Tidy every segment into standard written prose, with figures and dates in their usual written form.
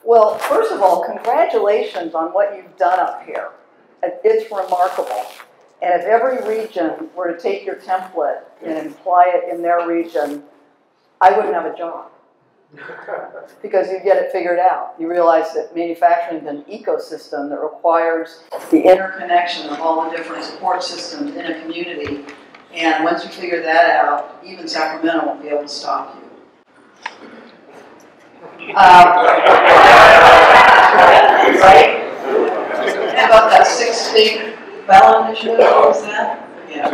Well, first of all, congratulations on what you've done up here. It's remarkable. And if every region were to take your template and apply it in their region, I wouldn't have a job. Because you get it figured out. You realize that manufacturing is an ecosystem that requires the interconnection of all the different support systems in a community. And once you figure that out, even Sacramento won't be able to stop you. Right? How about that 6-state ballot initiative? What was that? Yeah.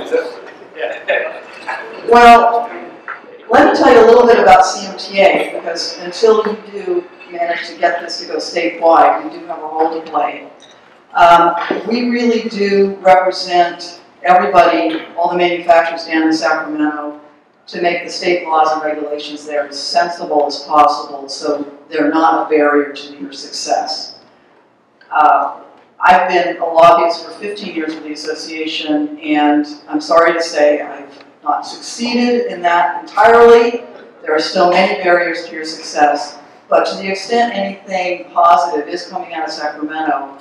Well, let me tell you a little bit about CMTA, because until you do manage to get this to go statewide, we do have a role to play. We really do represent everybody, all the manufacturers down in Sacramento, to make the state laws and regulations there as sensible as possible so they're not a barrier to your success. I've been a lobbyist for 15 years with the association, and I'm sorry to say I've not succeeded in that entirely. There are still many barriers to your success, but to the extent anything positive is coming out of Sacramento,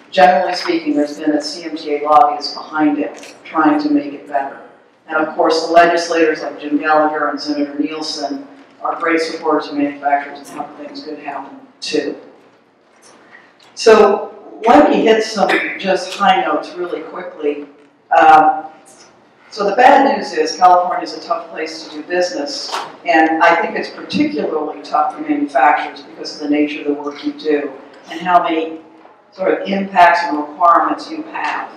generally speaking, there's been a CMTA lobbyist behind it trying to make it better. And of course, the legislators like Jim Gallagher and Senator Nielsen are great supporters of manufacturers and how things could happen too. So let me hit some just high notes really quickly. So the bad news is California is a tough place to do business, and I think it's particularly tough for manufacturers because of the nature of the work you do and how many sort of impacts and requirements you have.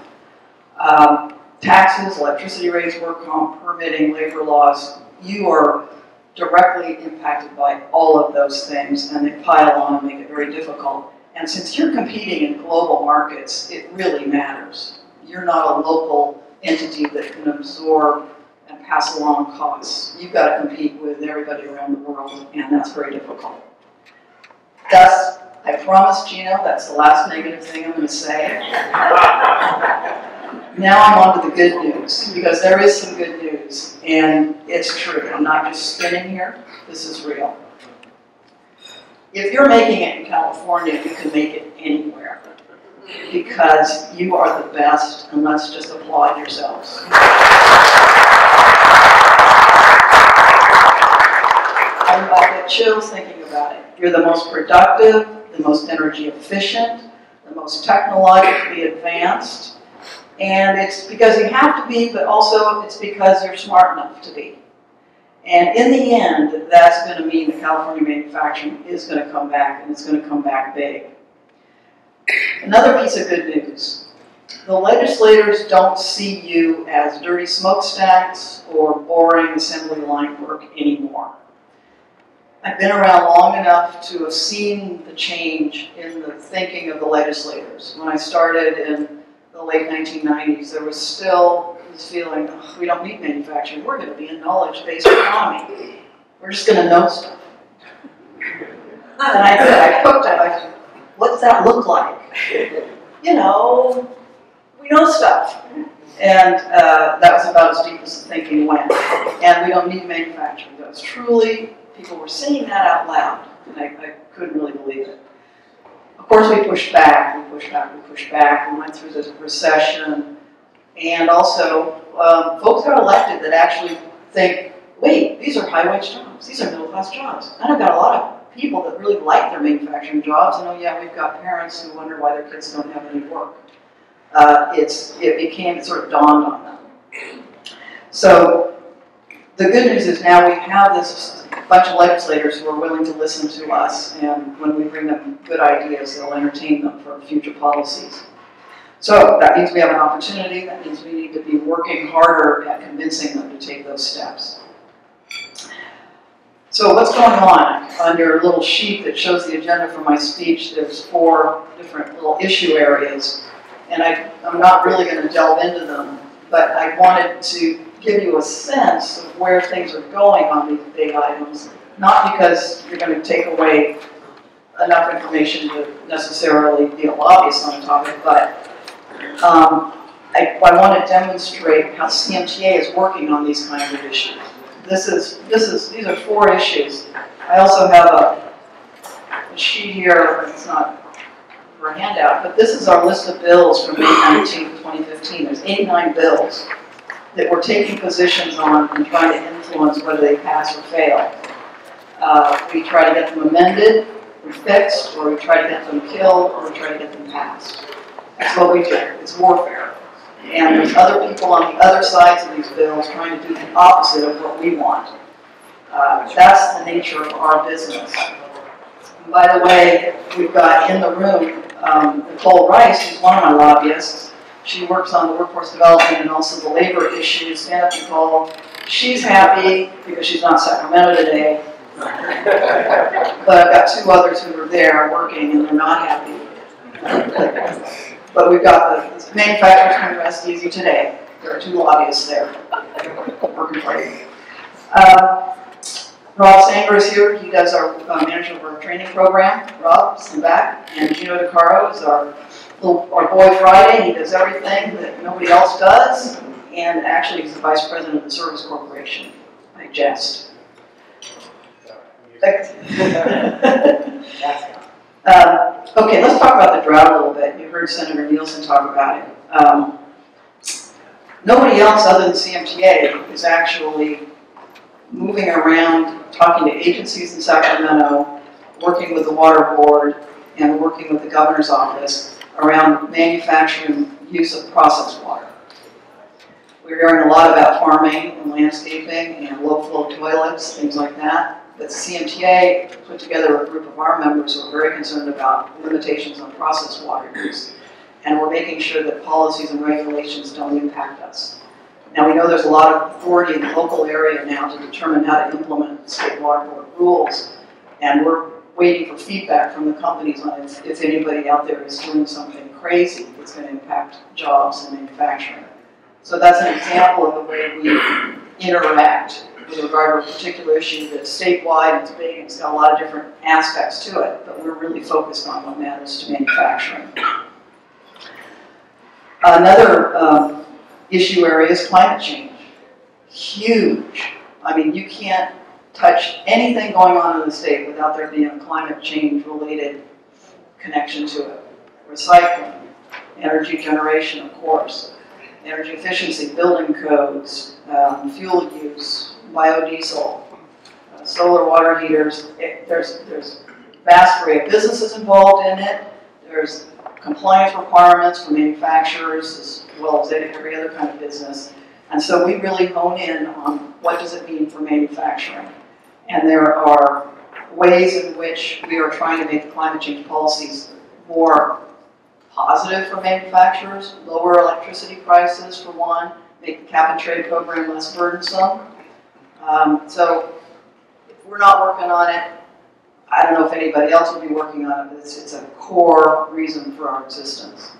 Taxes, electricity rates, work comp, permitting, labor laws, you are directly impacted by all of those things, and they pile on and make it very difficult. And since you're competing in global markets, it really matters. You're not a local entity that can absorb and pass along costs. You've got to compete with everybody around the world, and that's very difficult. Thus, I promise, Gino, that's the last negative thing I'm going to say. Now I'm on to the good news, because there is some good news, and it's true. I'm not just spinning here. This is real. If you're making it in California, you can make it anywhere, because you are the best, and let's just applaud yourselves. I get chills thinking about it. You're the most productive, the most energy efficient, the most technologically advanced, and it's because you have to be, but also it's because you're smart enough to be. And in the end, that's going to mean that California manufacturing is going to come back, and it's going to come back big. Another piece of good news. The legislators don't see you as dirty smokestacks or boring assembly line work anymore. I've been around long enough to have seen the change in the thinking of the legislators. When I started in the late 1990s, there was still this feeling, oh, we don't need manufacturing, we're going to be a knowledge-based economy. We're just going to know stuff. And I cooked it, I said, what's that look like? You know, we know stuff. And that was about as deep as the thinking went. And we don't need manufacturing. That was truly, people were saying that out loud, and I couldn't really believe it. Of course, we pushed back, we pushed back, we pushed back. We went through this recession. And also, folks got elected that actually think, wait, these are high-wage jobs. These are middle-class jobs. And I've got a lot of people that really like their manufacturing jobs. And oh yeah, we've got parents who wonder why their kids don't have any work. It sort of dawned on them. So the good news is now we have this bunch of legislators who are willing to listen to us, and when we bring them good ideas, they'll entertain them for future policies. So that means we have an opportunity. That means we need to be working harder at convincing them to take those steps. So what's going on? On your little sheet that shows the agenda for my speech, there's 4 different little issue areas. And I'm not really going to delve into them, but I wanted to give you a sense of where things are going on these big items, not because you're going to take away enough information to necessarily be a lobbyist on the topic, but I want to demonstrate how CMTA is working on these kinds of issues. These are 4 issues. I also have sheet here, it's not for a handout, but this is our list of bills from May 19, 2015. There's 89 bills that we're taking positions on and trying to influence whether they pass or fail. We try to get them amended, or fixed, or we try to get them killed, or we try to get them passed. That's what we do. It's warfare. And there's other people on the other sides of these bills trying to do the opposite of what we want. That's the nature of our business. And by the way, we've got in the room Nicole Rice, who's one of my lobbyists. She works on the workforce development and also the labor issues. Stand up, Nicole. She's happy because she's not in Sacramento today. But I've got two others who are there working and they're not happy. But we've got the manufacturers can rest easy today. There are two lobbyists there working for you. Rob Sanger is here. He does our manager of our training program. Rob's in the back. And Gino DeCaro is our boy Friday. He does everything that nobody else does. And actually he's the vice president of the Service Corporation. I jest. Okay, let's talk about the drought a little bit. You heard Senator Nielsen talk about it. Nobody else other than CMTA is actually moving around, talking to agencies in Sacramento, working with the Water Board, and working with the Governor's Office around manufacturing use of processed water. We're hearing a lot about farming and landscaping and low-flow toilets, things like that. But CMTA put together a group of our members who are very concerned about limitations on processed water use. And we're making sure that policies and regulations don't impact us. Now we know there's a lot of authority in the local area now to determine how to implement state water board rules. And we're waiting for feedback from the companies on if anybody out there is doing something crazy that's going to impact jobs and manufacturing. So that's an example of the way we interact with regard to a particular issue that's statewide, it's big, it's got a lot of different aspects to it, but we're really focused on what matters to manufacturing. Another issue area is climate change. Huge. I mean, you can't touch anything going on in the state without there being a climate change related connection to it. Recycling, energy generation, of course, energy efficiency, building codes, fuel use, biodiesel, solar water heaters. There's a vast array of businesses involved in it. There's compliance requirements for manufacturers as well as every other kind of business. And so we really hone in on what does it mean for manufacturing. And there are ways in which we are trying to make the climate change policies more positive for manufacturers, lower electricity prices for one, make the cap and trade program less burdensome. So if we're not working on it, I don't know if anybody else will be working on it, but it's a core reason for our existence.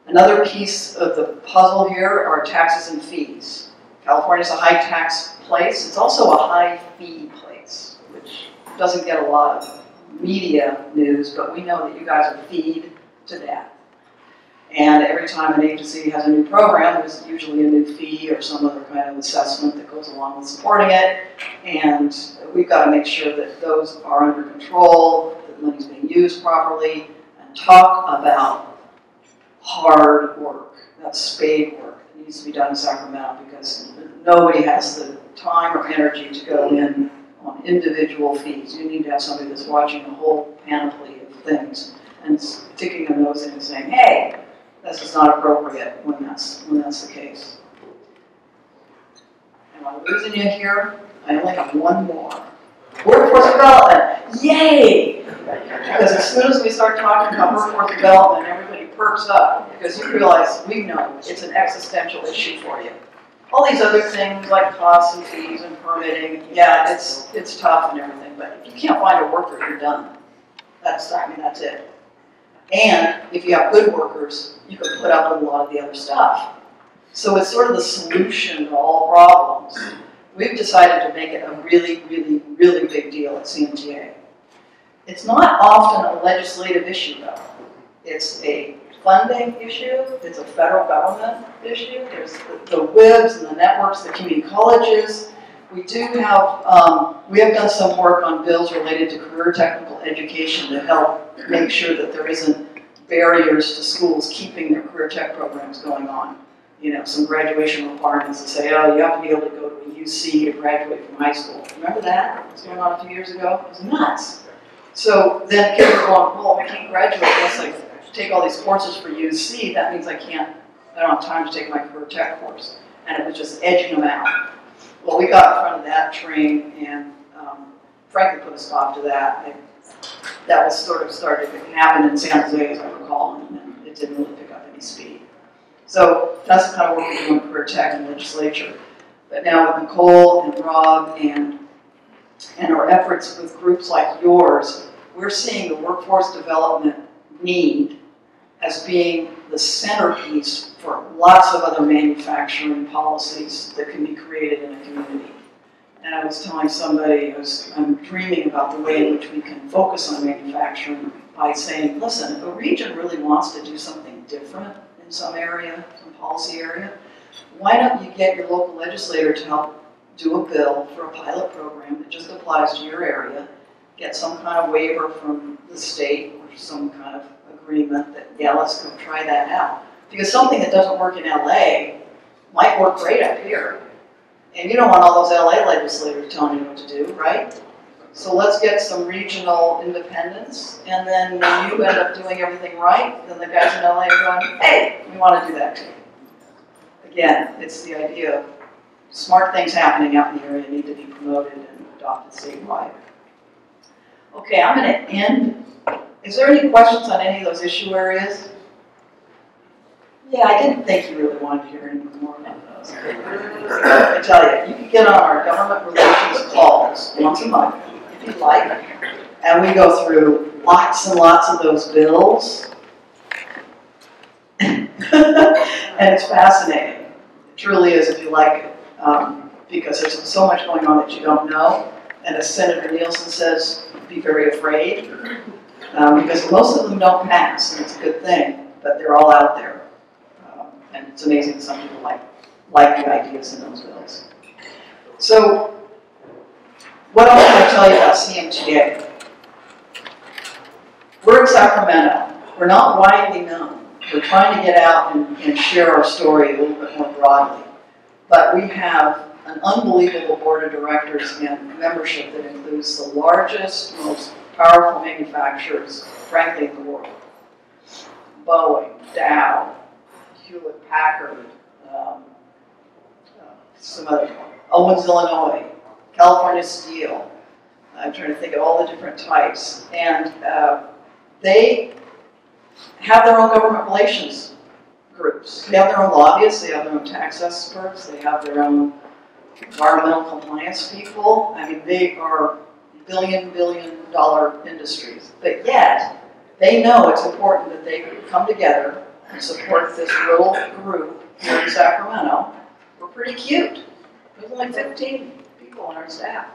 Another piece of the puzzle here are taxes and fees. California's a high tax place. It's also a high fee place, which doesn't get a lot of media news, but we know that you guys are feed to death. And every time an agency has a new program, there's usually a new fee or some other kind of assessment that goes along with supporting it. And we've got to make sure that those are under control, that money's being used properly, and talk about hard work. That's spade work. It needs to be done in Sacramento because nobody has the time or energy to go in on individual fees. You need to have somebody that's watching the whole panoply of things and sticking their nose in and saying, hey, this is not appropriate when that's the case. Am I losing you here? I only have one more. Workforce development. Yay! Because as soon as we start talking about workforce development, everybody perks up because you realize we know it's an existential issue for you. All these other things like costs and fees and permitting, yeah, it's tough and everything, but if you can't find a worker, you're done. That's it. And if you have good workers, you can put up with a lot of the other stuff. So it's sort of the solution to all problems. We've decided to make it a really, really, really big deal at CMTA. It's not often a legislative issue, though. It's a funding issue. It's a federal government issue. There's the WIBs and the networks, the community colleges. We do have, we have done some work on bills related to career technical education to help make sure that there isn't barriers to schools keeping their career tech programs going on. You know, some graduation requirements that say, oh, you have to be able to go to a UC to graduate from high school. Remember that? It was going on a few years ago. It was nuts. So then kids are going, well, I can't graduate unless I take all these courses for UC. That means I don't have time to take my career tech course. And it was just edging them out. Well, we got in front of that train and frankly put a stop to that. That was sort of started to happen in San Jose, as I recall, and it didn't really pick up any speed. So that's the kind of work we do in career tech and legislature. But now with Nicole and Rob and our efforts with groups like yours, we're seeing the workforce development need as being the centerpiece for lots of other manufacturing policies that can be created in a community. And I was telling somebody, I'm dreaming about the way in which we can focus on manufacturing by saying, listen, if a region really wants to do something different in some area, some policy area, why don't you get your local legislator to help do a bill for a pilot program that just applies to your area, get some kind of waiver from the state or some kind of agreement that, yeah, let's go try that out. Because something that doesn't work in LA might work great up here. And you don't want all those LA legislators telling you what to do, right? So let's get some regional independence, and then when you end up doing everything right, then the guys in LA are going, hey, we want to do that too. Again, it's the idea of smart things happening out in the area need to be promoted and adopted statewide. Okay, I'm going to end. Is there any questions on any of those issue areas? Yeah, I didn't think you really wanted to hear any more about those. I tell you, you can get on our government relations calls once a month, if you'd like, and we go through lots and lots of those bills. And it's fascinating. It truly is if you like it, because there's so much going on that you don't know. And as Senator Nielsen says, be very afraid, because most of them don't pass, and it's a good thing, but they're all out there. And it's amazing some people like the ideas in those bills. So, what else can I tell you about CMTA? We're in Sacramento. We're not widely known. We're trying to get out and share our story a little bit more broadly. But we have an unbelievable board of directors and membership that includes the largest, most powerful manufacturers, frankly, in the world. Boeing, Dow, Hewlett-Packard, some other, Owens, Illinois, California Steel. I'm trying to think of all the different types. And they have their own government relations groups. They have their own lobbyists, they have their own tax experts, they have their own environmental compliance people. I mean, they are billion dollar industries. But yet, they know it's important that they come together and support this little group here in Sacramento. We're pretty cute. There's only 15 people on our staff.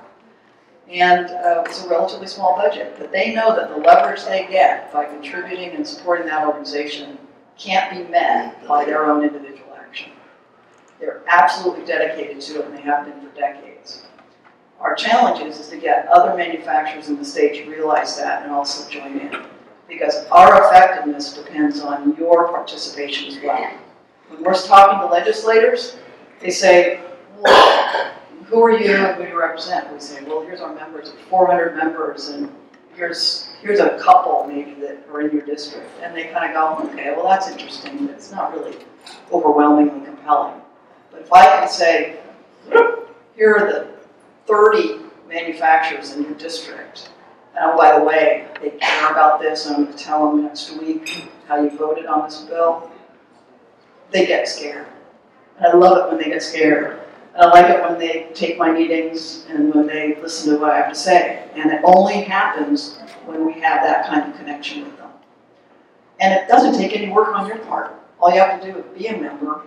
And it's a relatively small budget. But they know that the leverage they get by contributing and supporting that organization can't be met by their own individual action. They're absolutely dedicated to it, and they have been for decades. Our challenge is to get other manufacturers in the state to realize that and also join in. Because our effectiveness depends on your participation as well. When we're talking to legislators, they say, well, who are you and who do you represent? We say, well, here's our members, 400 members, and here's a couple maybe that are in your district. And they kind of go, okay, well, that's interesting, but it's not really overwhelmingly compelling. But if I can say, here are the 30 manufacturers in your district, and oh, by the way, they care about this, and I'm going to tell them next week how you voted on this bill, they get scared. And I love it when they get scared. And I like it when they take my meetings and when they listen to what I have to say. And it only happens when we have that kind of connection with them. And it doesn't take any work on your part. All you have to do is be a member.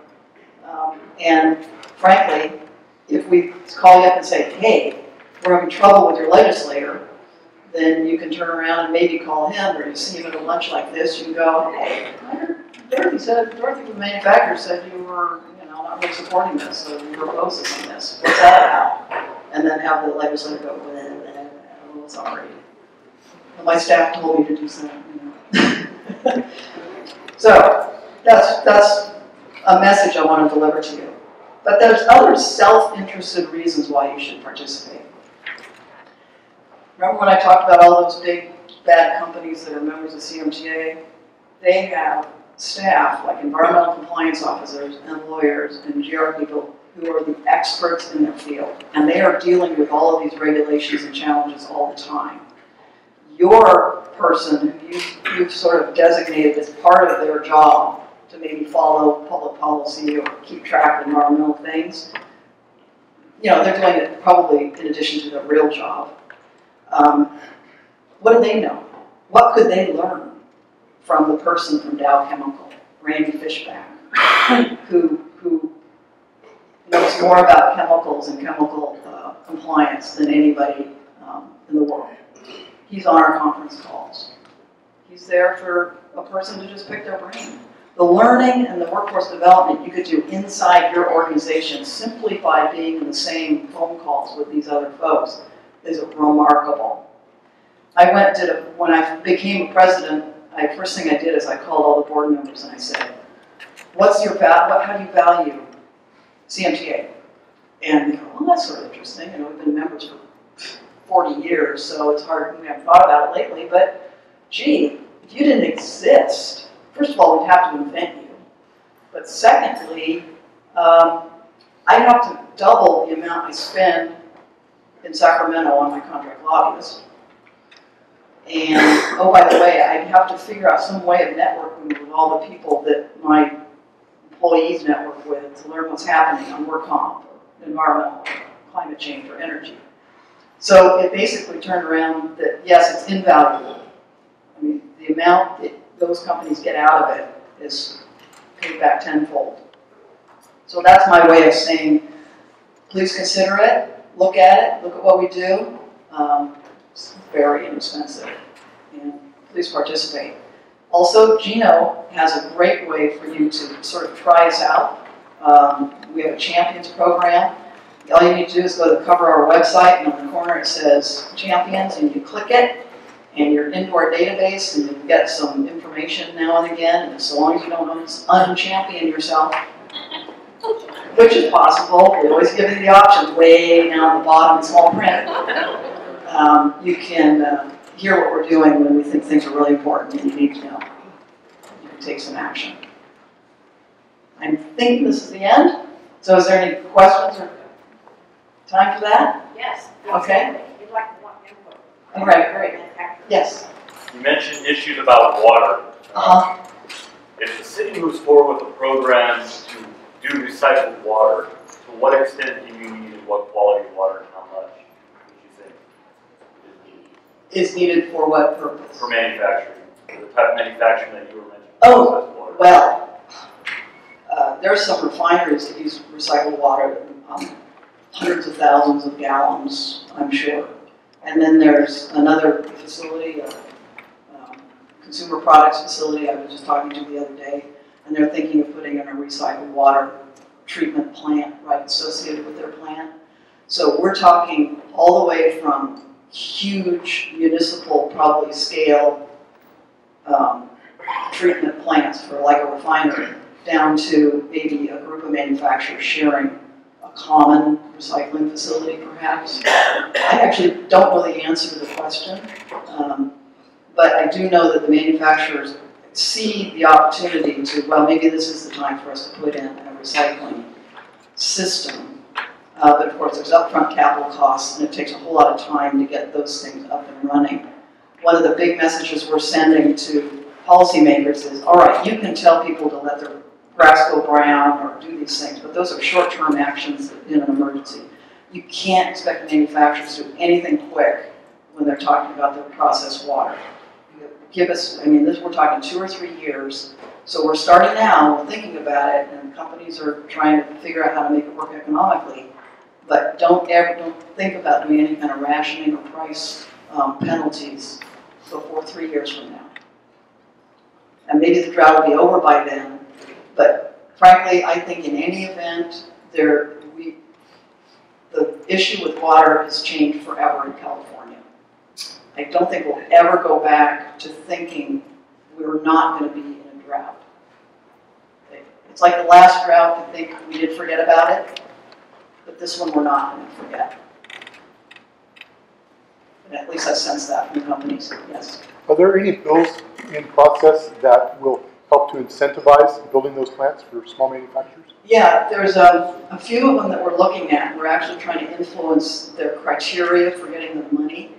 And frankly, if we call you up and say, hey, we're having trouble with your legislator, then you can turn around and maybe call him, or you see him at a lunch like this, you can go, hey, Dorothy from the manufacturer said you were not really supporting this, so you were opposed on this. What's that about? and then have the legislator go, oh, sorry. And my staff told me to do something, you know. So that's a message I want to deliver to you. But there's other self-interested reasons why you should participate. Remember when I talked about all those big, bad companies that are members of CMTA? They have staff, like environmental compliance officers and lawyers and GR people who are the experts in their field. And they are dealing with all of these regulations and challenges all the time. Your person who you've sort of designated as part of their job to maybe follow public policy or keep track of environmental things, you know, they're doing it probably in addition to their real job. What do they know? What could they learn from the person from Dow Chemical, Randy Fishback, who knows more about chemicals and chemical compliance than anybody in the world? He's on our conference calls. He's there for a person to just pick their brain. The learning and the workforce development you could do inside your organization simply by being in the same phone calls with these other folks is remarkable. When I became president, first thing I did is I called all the board members and I said, how do you value CMTA? And they go, well, that's sort of interesting. You know, we've been members for 40 years, so it's hard, we haven't thought about it lately, but gee, if you didn't exist, first of all, we'd have to invent you. But secondly, I'd have to double the amount I spend in Sacramento on my contract lobbyist. And, oh, by the way, I'd have to figure out some way of networking with all the people that my employees network with to learn what's happening on work comp, or environmental, climate change, or energy. So it basically turned around that, yes, it's invaluable. I mean, the amount that those companies get out of it is paid back tenfold. So that's my way of saying, please consider it, look at what we do. It's very inexpensive, and please participate. Also, Gino has a great way for you to sort of try us out. We have a Champions program. All you need to do is go to the cover of our website, and on the corner it says Champions, and you click it, and you're into our database, and you get some information now and again, and so long as you don't unchampion yourself, which is possible, we always give you the options way down the bottom in small print. You can hear what we're doing when we think things are really important and you need to know. You can take some action. I'm thinking this is the end. So is there any questions or time for that? Yes. Okay. You'd like to want input. All right, great. Yes. You mentioned issues about water. If the city moves forward with a program to do recycled water, to what extent do you need and what quality of water and how much would you think Is needed for what purpose? for manufacturing? For the type of manufacturing that you were mentioning. Oh, water. well, there are some refineries that use recycled water, hundreds of thousands of gallons, I'm sure. And then there's another facility, a consumer products facility I was just talking to the other day, and they're thinking of putting in a recycled water treatment plant right associated with their plant. So we're talking all the way from huge municipal, probably scale treatment plants for like a refinery, down to maybe a group of manufacturers sharing a common recycling facility, perhaps. I actually don't know the answer to the question, but I do know that the manufacturers see the opportunity to, well, maybe this is the time for us to put in a recycling system. But of course, there's upfront capital costs, and it takes a whole lot of time to get those things up and running. One of the big messages we're sending to policymakers is, all right, you can tell people to let their grass go brown or do these things, but those are short-term actions in an emergency. You can't expect manufacturers to do anything quick when they're talking about their processed water. Give us, I mean, we're talking 2 or 3 years, so we're starting now, we're thinking about it, and companies are trying to figure out how to make it work economically, but don't think about doing any kind of rationing or price penalties before 3 years from now. And maybe the drought will be over by then, but frankly, I think in any event, the the issue with water has changed forever in California. I don't think we'll ever go back to thinking we're not going to be in a drought. It's like the last drought, I think we did forget about it, but this one we're not going to forget. And at least I sense that from companies, yes. Are there any bills in process that will help to incentivize building those plants for small manufacturers? Yeah, there's a few of them that we're looking at. We're actually trying to influence their criteria for getting the money.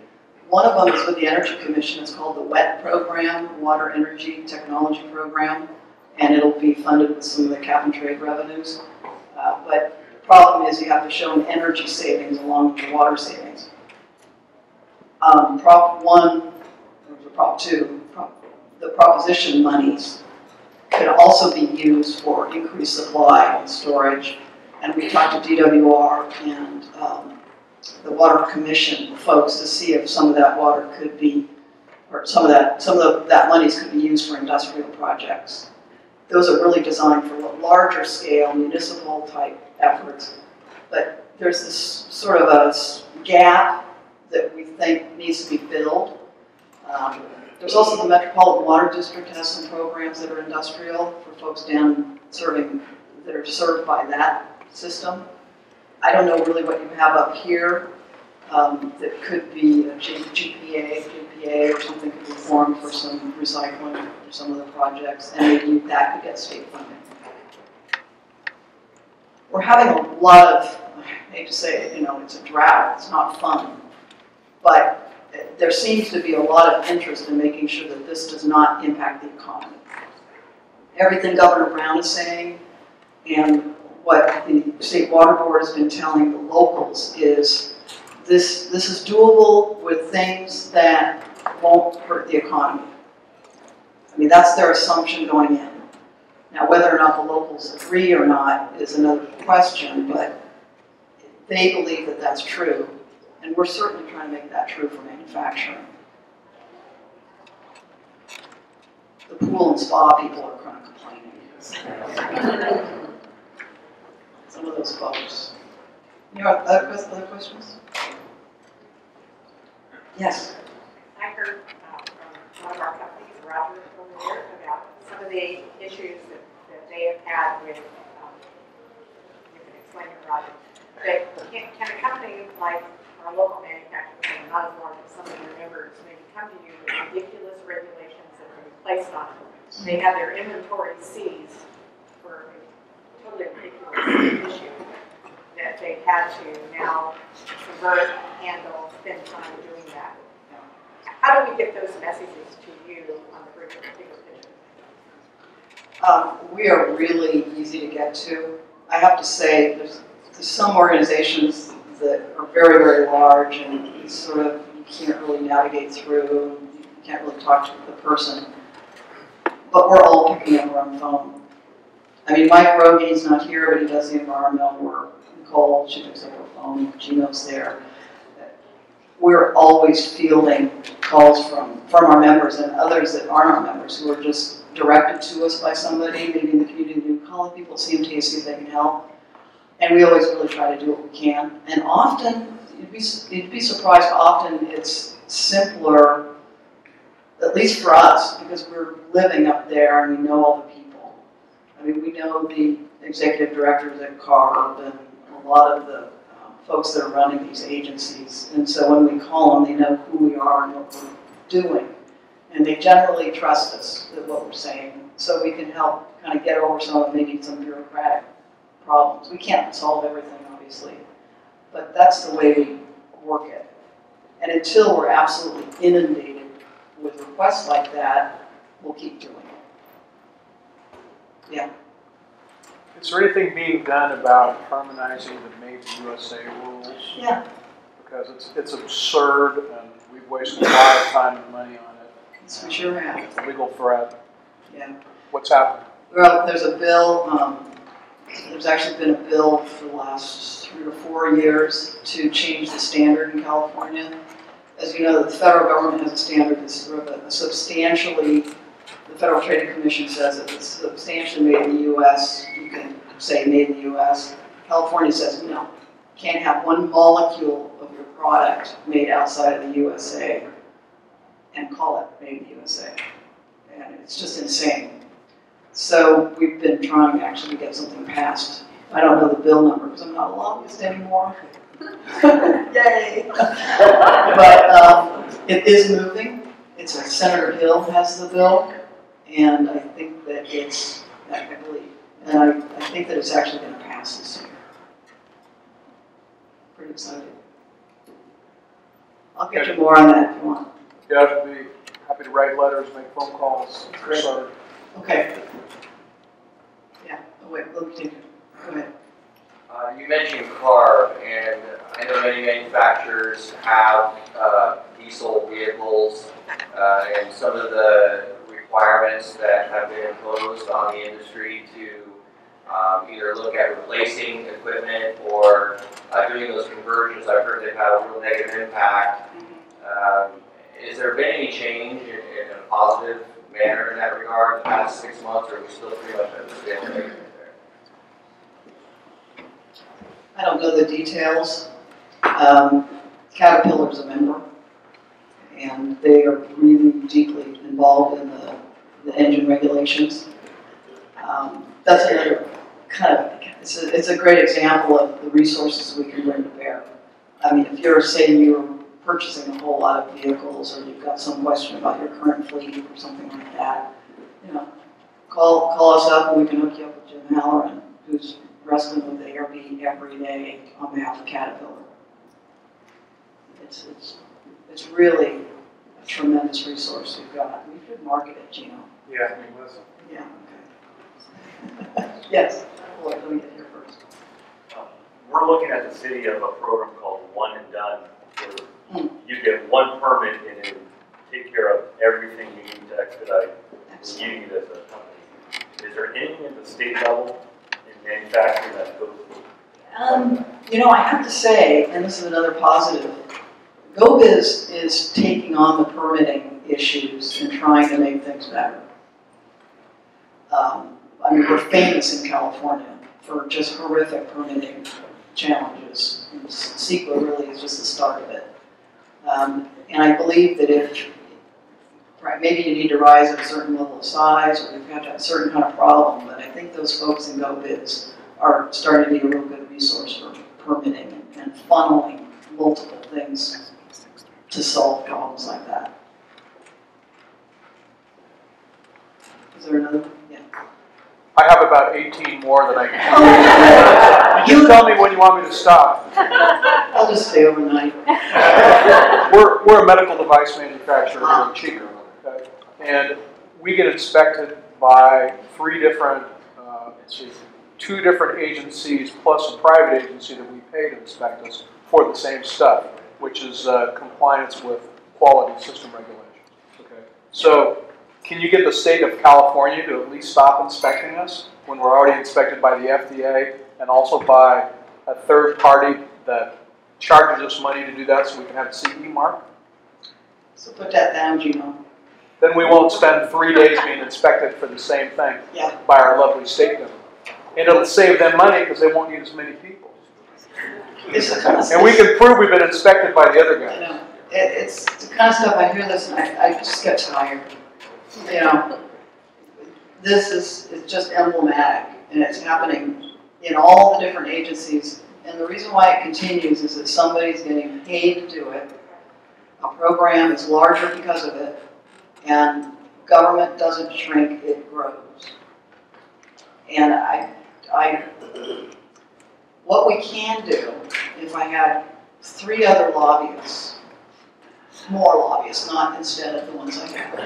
One of them is with the Energy Commission. It's called the WET program, Water Energy Technology Program, and it'll be funded with some of the cap and trade revenues. But the problem is you have to show an energy savings along with the water savings. Prop 1, or Prop 2, the proposition monies could also be used for increased supply and storage. And we talked to DWR and the Water Commission folks to see if some of that water could be, or some of that monies could be used for industrial projects. Those are really designed for larger scale municipal type efforts. But there's this sort of a gap that we think needs to be filled. There's also the Metropolitan Water District has some programs that are industrial for folks down that are served by that system. I don't know really what you have up here that could be a GPA or something could be formed for some recycling for some of the projects, and maybe that could get state funding. We're having a lot of, I hate to say it, it's a drought, it's not fun, but there seems to be a lot of interest in making sure that this does not impact the economy. Everything Governor Brown is saying and what the State Water Board has been telling the locals is this is doable with things that won't hurt the economy. I mean, that's their assumption going in. Now, whether or not the locals agree or not is another question, but they believe that that's true. And we're certainly trying to make that true for manufacturing. The pool and spa people are kind of complaining. Some of those folks. Other questions? Yes. I heard from one of our companies, Rothrock, over there, about some of the issues that they have had with, you can explain it, Roger, but can a company like our local manufacturers, not as large as some of your members, maybe come to you with ridiculous regulations that have been placed on them? They have their inventory seized for a totally ridiculous issue that they've had to now convert, handle, spend time doing that. How do we get those messages to you on the bigger picture? We are really easy to get to. I have to say, there's some organizations that are very, very large and it's sort of, you can't really navigate through, you can't really talk to the person. But we're all picking up our own phone. I mean, Mike Rogi's not here, but he does the environmental work. Nicole, she picks up her phone, Gino's there. We're always fielding calls from our members and others that aren't our members who are just directed to us by somebody, maybe in the community, who call people at CMTA, see if they can help. And we always really try to do what we can. And often, you'd be surprised, often it's simpler, at least for us, because we're living up there and we know all the people. I mean, we know the executive directors at CARB and a lot of the folks that are running these agencies. And so when we call them, they know who we are and what we're doing. And they generally trust us with what we're saying. So we can help kind of get over maybe some bureaucratic problems. We can't solve everything, obviously, but that's the way we work it. And until we're absolutely inundated with requests like that, we'll keep doing it. Yeah. Is there anything being done about harmonizing the Made in USA rules? Yeah. Because it's absurd and we've wasted a lot of time and money on it. Yes, we sure have. It's a legal threat. Yeah. What's happened? Well, there's a bill, there's actually been a bill for the last 3 or 4 years to change the standard in California. As you know, the federal government has a standard that's sort of a substantially, the Federal Trade Commission says if it's substantially made in the U.S., you can say made in the U.S. California says no. can't have one molecule of your product made outside of the USA and call it made in the USA. And it's just insane. So we've been trying actually to get something passed. I don't know the bill number because I'm not a lobbyist anymore. Yay! But it is moving. It's Senator Hill has the bill, and I think that it's, I believe, and I think that it's actually going to pass this year. Pretty excited. I'll get you more on that if you want. Yeah, I'd be happy to write letters, make phone calls. Great. Sorry. Okay. Yeah. Oh wait, let me take it. Go ahead. You mentioned CARB, and I know many manufacturers have diesel vehicles, and some of the requirements that have been imposed on the industry to either look at replacing equipment or doing those conversions. I've heard they've had a real negative impact. Has there been any change in a positive manner in that regard in the past 6 months, or are we still pretty much at the same rate there? I don't know the details. Caterpillar's a member, and they are really deeply involved in the engine regulations. That's another kind of, it's a great example of the resources we can bring to bear. I mean, if you're saying you're purchasing a whole lot of vehicles, or you've got some question about your current fleet or something like that, you know, call us up and we can hook you up with Jim Halloran, who's wrestling with the ARB every day on behalf of Caterpillar. It's really a tremendous resource we've got. We should market it, Gino. Yeah, we listen. Yeah, okay. Yes, Lloyd, let me get here first. We're looking at the city of a program called One and Done, where you get one permit and it take care of everything you need to expedite you need as a company. Is there anything at the state level in manufacturing that goes? You know, I have to say, and this is another positive, GoBiz is taking on the permitting issues and trying to make things better. I mean, we're famous in California for just horrific permitting challenges. And CEQA really is just the start of it. And I believe that if, right, maybe you need to rise at a certain level of size, or you've got to have a certain kind of problem, but I think those folks in GoBiz are starting to be a real good resource for permitting and funneling multiple things to solve problems like that. Is there another one? Yeah. I have about 18 more that I can. You just tell me when you want me to stop. I'll just stay overnight. We're a medical device manufacturer here in Chico, okay? And we get inspected by two different agencies plus a private agency that we pay to inspect us for the same stuff, which is compliance with quality system regulations. Okay. So, can you get the state of California to at least stop inspecting us when we're already inspected by the FDA and also by a third party that charges us money to do that so we can have the CE mark? So put that down, Gino. Then we won't spend 3 days being inspected for the same thing by our lovely state government. And it'll save them money because they won't need as many people. And we can prove we've been inspected by the other guy. You know, it's the kind of stuff I hear this and I just get tired. You know, this is just emblematic, and it's happening in all the different agencies. And the reason why it continues is that somebody's getting paid to do it. A program is larger because of it, and government doesn't shrink, it grows. And what we can do, if I had 3 other lobbyists, more lobbyists, not instead of the ones I have.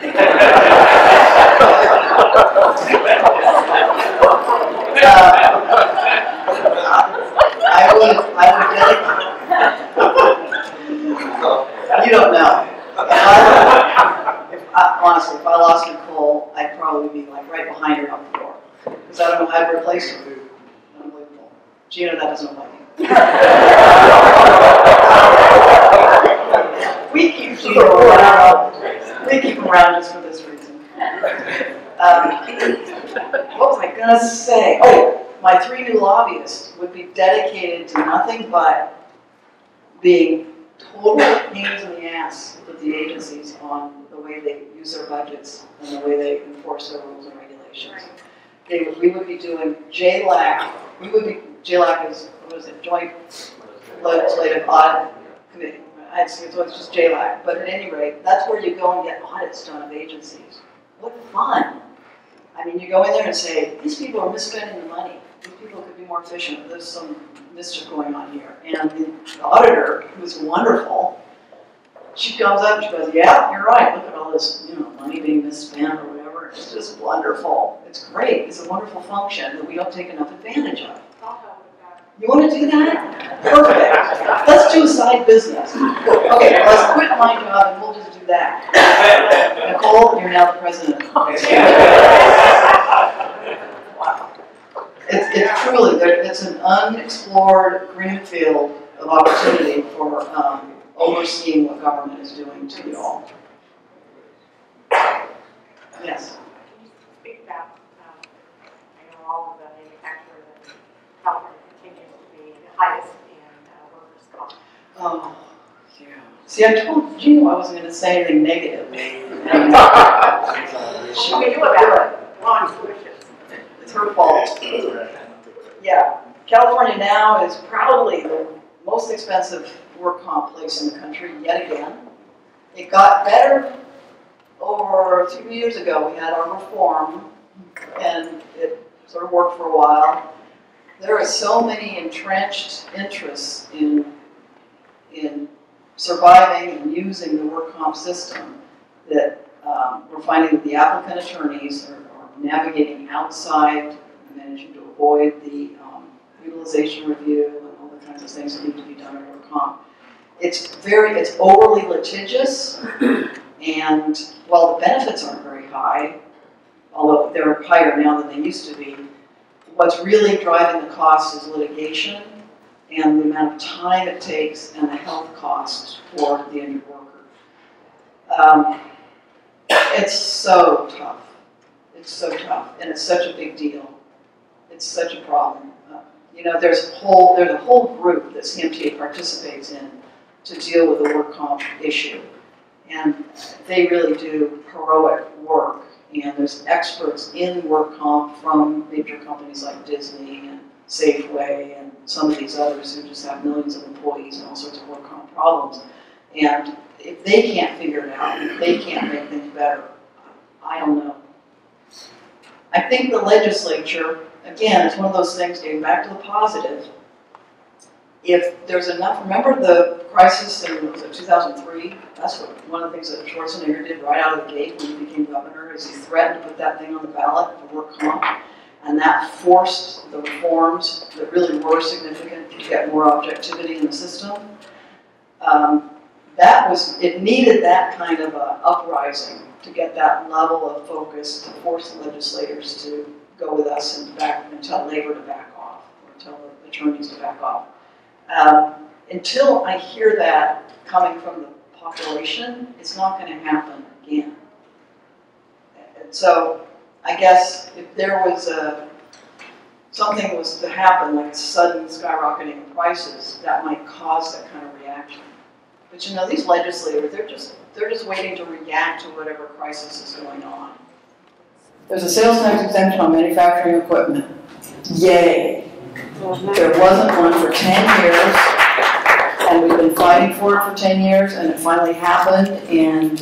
I would you don't know. Honestly, if I lost Nicole, I'd probably be like right behind her out the door. Because I don't know how to replace her. Unbelievable. Gina, that doesn't like me. We keep Gino around. We keep him around just for this reason. What was I going to say? Oh, my 3 new lobbyists would be dedicated to nothing but being total pains in the ass with the agencies on the way they use their budgets and the way they enforce their rules and regulations. We would be doing JLAC. JLAC is, what is it, Joint Legislative Audit Committee. So it's just JLAC. But at any rate, that's where you go and get audits done of agencies. What fun. I mean, you go in there and say, these people are misspending the money. These people could be more efficient. There's some mischief going on here. And the auditor, who's wonderful, she comes up and she goes, yeah, you're right. Look at all this, money being misspent or whatever. It's just wonderful. It's great. It's a wonderful function that we don't take enough advantage of. You want to do that? Perfect. Let's do a side business. Okay, let's quit my job and we'll just do that. Nicole, you're now the president. It's truly, it's an unexplored greenfield of opportunity for overseeing what government is doing to you all. Yes? Can you speak about, I know all of the manufacturers in California continues to be the highest in workers' comp. Oh, yeah. See, I told you I wasn't going to say anything negative. What do we do about it? Wrong solutions. It's her fault. Yeah. California now is probably the most expensive work comp place in the country yet again. It got better over a few years ago. We had our reform, and it sort of worked for a while. There are so many entrenched interests in surviving and using the work comp system that we're finding that the applicant attorneys are navigating outside, managing to avoid the utilization review and all the kinds of things that need to be done in work comp. It's overly litigious, and while the benefits aren't very high, although they're higher now than they used to be, what's really driving the cost is litigation and the amount of time it takes and the health costs for the injured worker. It's so tough. It's so tough, and it's such a big deal. It's such a problem. There's a whole group that CMTA participates in to deal with the work comp issue, and they really do heroic work. And there's experts in work comp from major companies like Disney and Safeway and some of these others who just have millions of employees and all sorts of work comp problems. And if they can't figure it out, if they can't make things better, I don't know. I think the legislature, again, it's one of those things, getting back to the positive, if there's enough, remember the crisis in, was it 2003? That's one of the things that Schwarzenegger did right out of the gate when he became governor, is he threatened to put that thing on the ballot for work comp, and that forced the reforms that really were significant to get more objectivity in the system. It needed that kind of a uprising to get that level of focus to force the legislators to go with us and tell labor to back off, or tell the attorneys to back off. Until I hear that coming from the population, it's not going to happen again. And so I guess if there was something was to happen, like sudden skyrocketing of prices, that might cause that kind of reaction. But these legislators, they're just waiting to react to whatever crisis is going on. There's a sales tax exemption on manufacturing equipment. Yay! There wasn't one for 10 years, and we've been fighting for it for 10 years, and it finally happened, and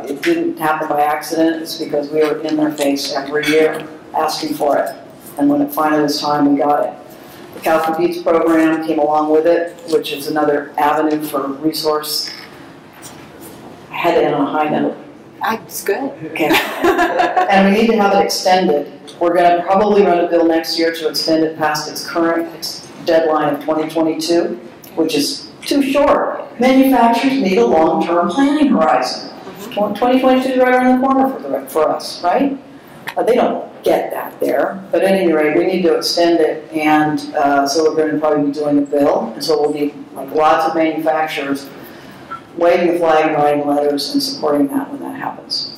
it didn't happen by accident. It's because we were in their face every year asking for it, and when it finally was time, we got it. The Cal Competes program came along with it, which is another avenue for resource. I had to end on a high note. That's good. Okay. And we need to have it extended. We're going to probably run a bill next year to extend it past its current deadline of 2022, which is too short. Manufacturers need a long-term planning horizon. 2022 is right around the corner for us, right? They don't get that there, but at any rate, we need to extend it, and so we're going to probably be doing a bill, and so we'll be like lots of manufacturers waving the flag, writing letters, and supporting that when that happens.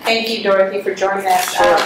Thank you, Dorothy, for joining us. Sure.